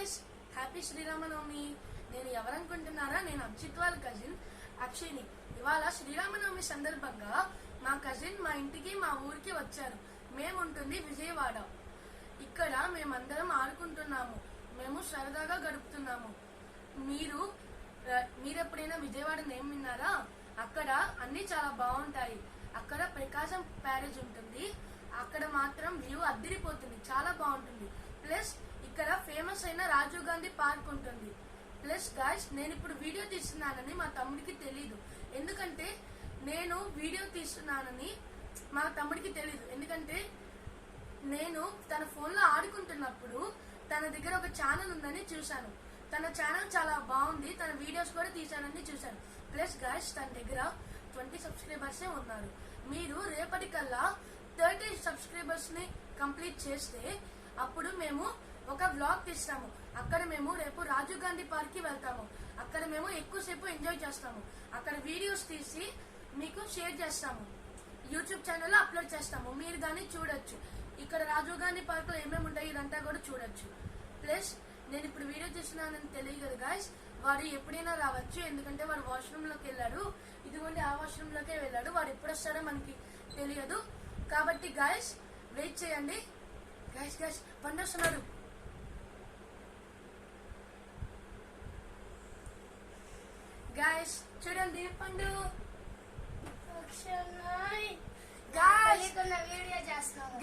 Guys, happy Sri Rama Navami. నేను ఎవరనుకుంటున్నారా? నేను అక్షిత్ వాళ్ళ కజిన్ అక్షయ్ని. ఇవాళ శ్రీరామనవమి సందర్భంగా మా కజిన్ మా ఇంటికి మా ఊరికి వచ్చారు. మేము ఉంటుంది విజయవాడ. ఇక్కడ మేమందరం ఆడుకుంటున్నాము, మేము సరదాగా గడుపుతున్నాము. మీరు ఎప్పుడైనా విజయవాడ నేమ్ విన్నారా? అక్కడ అన్ని చాలా బాగుంటాయి. అక్కడ ప్రకాశం ప్యారేజ్ ఉంటుంది, అక్కడ మాత్రం వ్యూ అద్దిరిపోతుంది, చాలా బాగుంటుంది. ప్లస్ ఇక్కడ ఫేమస్ అయిన రాజీవ్ గాంధీ పార్క్ ఉంటుంది. ప్లస్ గాయ్స్, నేను ఇప్పుడు వీడియో తీస్తున్నానని మా తమ్ముడికి తెలీదు. ఎందుకంటే నేను వీడియో తీస్తున్నానని మా తమ్ముడికి తెలీదు. ఎందుకంటే నేను తన ఫోన్లో ఆడుకుంటున్నప్పుడు తన దగ్గర ఒక ఛానల్ ఉందని చూశాను. తన ఛానల్ చాలా బాగుంది, తన వీడియోస్ కూడా తీశానని చూశాను. ప్లస్ గాయ్స్, తన దగ్గర 20 సబ్స్క్రైబర్సే ఉన్నారు. మీరు రేపటికల్లా 30 సబ్స్క్రైబర్స్ ని కంప్లీట్ చేస్తే అప్పుడు మేము ఒక వ్లాగ్ తీస్తాము. అక్కడ మేము రేపు రాజీవ్ గాంధీ పార్క్ కి వెళ్తాము. అక్కడ మేము ఎక్కువసేపు ఎంజాయ్ చేస్తాము. అక్కడ వీడియోస్ తీసి మీకు షేర్ చేస్తాము, యూట్యూబ్ ఛానల్లో అప్లోడ్ చేస్తాము. మీరు దాన్ని చూడొచ్చు. ఇక్కడ రాజీవ్ గాంధీ పార్క్ లో ఏమేమి ఉంటాయి ఇదంతా కూడా చూడొచ్చు. ప్లస్ నేను ఇప్పుడు వీడియో తీస్తున్నానని తెలియదు కదా గాయస్, వాడు ఎప్పుడైనా రావచ్చు. ఎందుకంటే వాడు వాష్రూమ్ లోకి వెళ్ళాడు, ఇదిగోండి ఆ వాష్రూమ్ లోకే వెళ్ళాడు. వాడు ఎప్పుడు వస్తాడో మనకి తెలియదు. కాబట్టి గాయస్ వెయిట్ చేయండి. గాయస్ పండు వస్తున్నాడు. గాయస్ చూడండి పండు.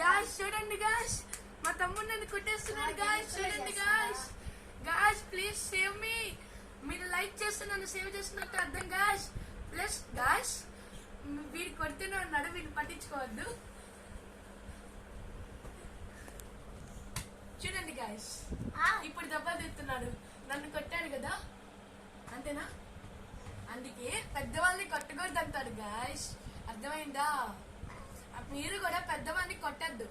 గాయస్ చూడండి గాయస్, మా తమ్ముడు నన్ను కొట్టేస్తున్నాడు. గాయస్ చూడండి guys. Guys please save me. మీరు లైక్ చేస్తే నన్ను సేవ్ చేస్తున్నట్టు అర్థం గాయస్. ప్లస్ గాయస్, వీడు కొడుతూనే ఉన్నాడు, వీడిని పట్టించుకోవద్దు. చూడండి గాయస్, ఇప్పుడు దెబ్బలు తెస్తున్నాడు. నన్ను కొట్టాడు కదా, అంతేనా? అందుకే పెద్దవాళ్ళని కొట్టకూడదు అంటాడు గాయస్, అర్థమైందా? మీరు కూడా పెద్దవాళ్ళని కొట్టద్దు,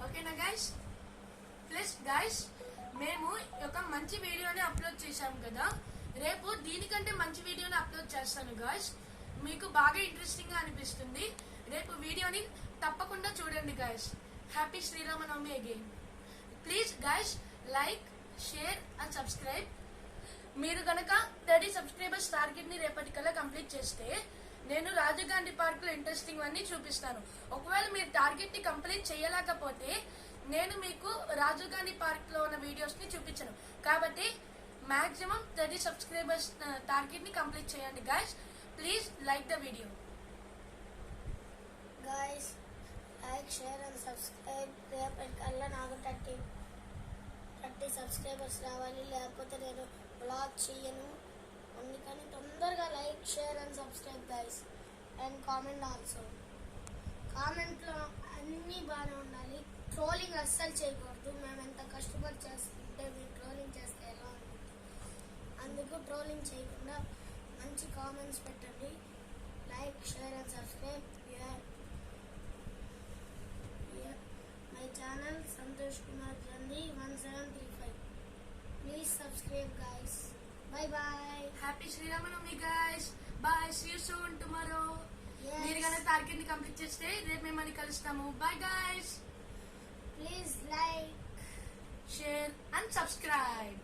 ఓకేనా గాయస్? ప్లస్ గాయస్, మేము ఒక మంచి వీడియోని అప్లోడ్ చేశాము కదా, రేపు దీనికంటే మంచి వీడియోని అప్లోడ్ చేస్తాను గాయస్. మీకు బాగా ఇంట్రెస్టింగ్ గా అనిపిస్తుంది. రేపు వీడియోని తప్పకుండా చూడండి guys. Happy Sriramanavami again. Please guys like, share and subscribe. మీరు గనక 30 సబ్స్క్రైబర్స్ టార్గెట్ ని రేపటికల్లా కంప్లీట్ చేస్తే నేను రాజీవ్ గాంధీ పార్క్ లో ఇంట్రెస్టింగ్ అన్ని చూపిస్తాను. ఒకవేళ మీరు టార్గెట్ ని కంప్లీట్ చేయలేకపోతే నేను మీకు రాజీవ్ గాంధీ పార్క్ లో ఉన్న వీడియోస్ ని చూపించను. కాబట్టి మాక్సిమం 30 సబ్స్క్రైబర్స్ టార్గెట్ ని కంప్లీట్ చేయండి guys. Please like the video. Guys like, share and subscribe. రేపటికల్లా నాకు 30 సబ్స్క్రైబర్స్ రావాలి, లేకపోతే నేను బ్లాగ్ చేయను. అందుకని తొందరగా like, share and subscribe guys. And comment also. కామెంట్లో అన్నీ బాగానే ఉండాలి. ట్రోలింగ్ అస్సలు చేయకూడదు. మేము ఎంత కష్టపడి చేస్తుంటే మీరు ట్రోలింగ్ చేస్తే ఎలా ఉంటుంది? అందుకు ట్రోలింగ్ చేయకుండా మంచి కామెంట్స్ పెట్టండి. Like, share and subscribe. My channel Santosh Kumar Jandi 1735. Please subscribe guys. Bye bye. Happy Sriramnavami guys. Bye. See you soon tomorrow. Yes. మీరు గన టార్గెట్ ని కంప్లీట్ చేస్తే రేపు మేము మళ్ళీ కలుస్తాము. Bye guys. Please like, share and subscribe.